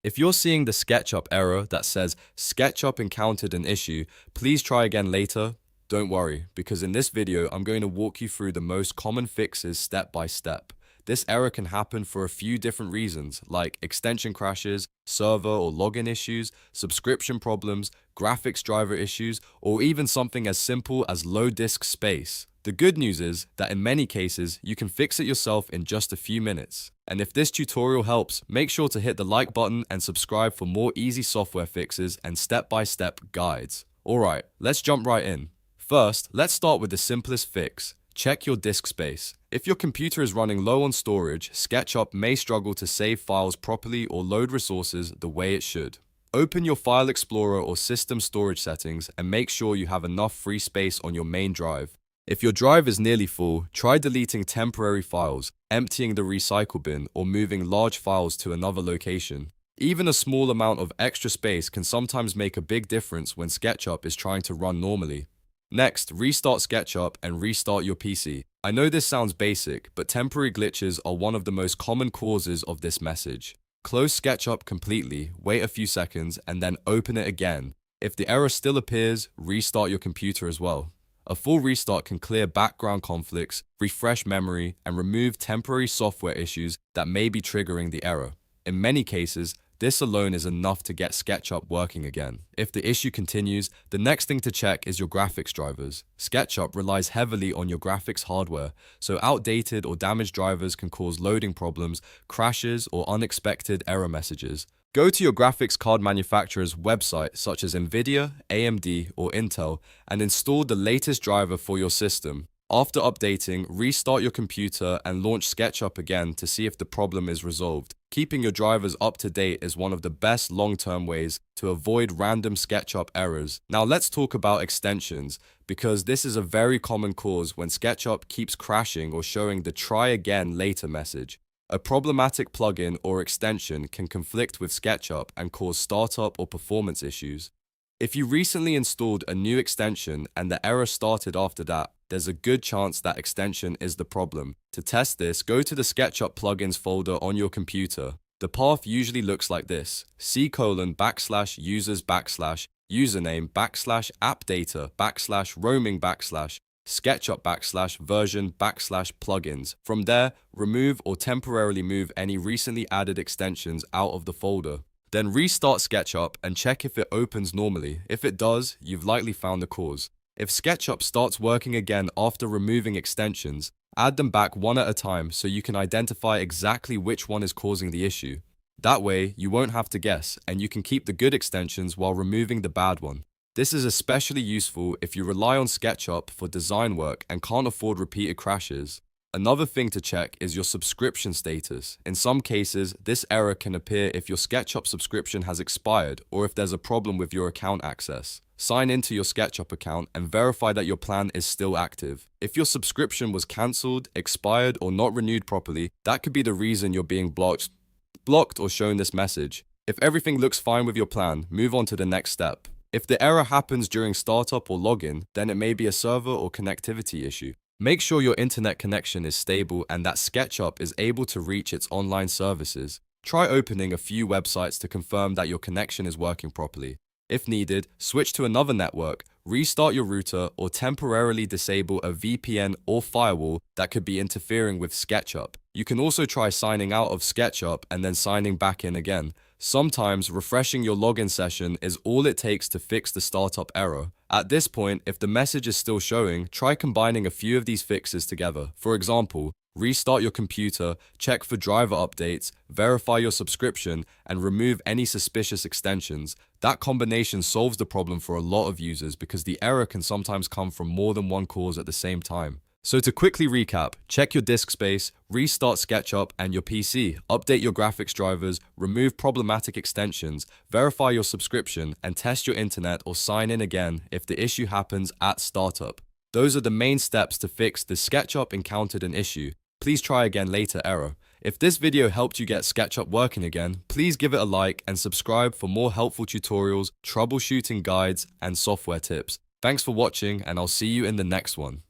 If you're seeing the SketchUp error that says SketchUp encountered an issue, please try again later. Don't worry, because in this video, I'm going to walk you through the most common fixes step by step. This error can happen for a few different reasons, like extension crashes, server or login issues, subscription problems, graphics driver issues, or even something as simple as low disk space. The good news is that in many cases, you can fix it yourself in just a few minutes. And if this tutorial helps, make sure to hit the like button and subscribe for more easy software fixes and step-by-step guides. Alright, let's jump right in. First, let's start with the simplest fix. Check your disk space. If your computer is running low on storage, SketchUp may struggle to save files properly or load resources the way it should. Open your File Explorer or System Storage settings and make sure you have enough free space on your main drive. If your drive is nearly full, try deleting temporary files, emptying the recycle bin, or moving large files to another location. Even a small amount of extra space can sometimes make a big difference when SketchUp is trying to run normally. Next, restart SketchUp and restart your PC. I know this sounds basic, but temporary glitches are one of the most common causes of this message. Close SketchUp completely, wait a few seconds, and then open it again. If the error still appears, restart your computer as well. A full restart can clear background conflicts, refresh memory, and remove temporary software issues that may be triggering the error. In many cases, this alone is enough to get SketchUp working again. If the issue continues, the next thing to check is your graphics drivers. SketchUp relies heavily on your graphics hardware, so outdated or damaged drivers can cause loading problems, crashes, or unexpected error messages. Go to your graphics card manufacturer's website such as Nvidia, AMD, or Intel and install the latest driver for your system. After updating, restart your computer and launch SketchUp again to see if the problem is resolved. Keeping your drivers up to date is one of the best long-term ways to avoid random SketchUp errors. Now let's talk about extensions, because this is a very common cause when SketchUp keeps crashing or showing the try again later message. A problematic plugin or extension can conflict with SketchUp and cause startup or performance issues. If you recently installed a new extension and the error started after that, there's a good chance that extension is the problem. To test this, go to the SketchUp plugins folder on your computer. The path usually looks like this: c:\users/username/username/appdata/roaming/ SketchUp/version/plugins. From there, remove or temporarily move any recently added extensions out of the folder. Then restart SketchUp and check if it opens normally. If it does, you've likely found the cause. If SketchUp starts working again after removing extensions, add them back one at a time so you can identify exactly which one is causing the issue. That way, you won't have to guess, and you can keep the good extensions while removing the bad one. This is especially useful if you rely on SketchUp for design work and can't afford repeated crashes. Another thing to check is your subscription status. In some cases, this error can appear if your SketchUp subscription has expired or if there's a problem with your account access. Sign into your SketchUp account and verify that your plan is still active. If your subscription was cancelled, expired, or not renewed properly, that could be the reason you're being blocked or shown this message. If everything looks fine with your plan, move on to the next step. If the error happens during startup or login, then it may be a server or connectivity issue. Make sure your internet connection is stable and that SketchUp is able to reach its online services. Try opening a few websites to confirm that your connection is working properly. If needed, switch to another network, restart your router, or temporarily disable a VPN or firewall that could be interfering with SketchUp. You can also try signing out of SketchUp and then signing back in again. Sometimes refreshing your login session is all it takes to fix the startup error. At this point, if the message is still showing, try combining a few of these fixes together. For example, restart your computer, check for driver updates, verify your subscription, and remove any suspicious extensions. That combination solves the problem for a lot of users because the error can sometimes come from more than one cause at the same time. So to quickly recap, check your disk space, restart SketchUp and your PC, update your graphics drivers, remove problematic extensions, verify your subscription, and test your internet or sign in again if the issue happens at startup. Those are the main steps to fix the SketchUp encountered an issue. Please try again later error. If this video helped you get SketchUp working again, please give it a like and subscribe for more helpful tutorials, troubleshooting guides, and software tips. Thanks for watching, and I'll see you in the next one.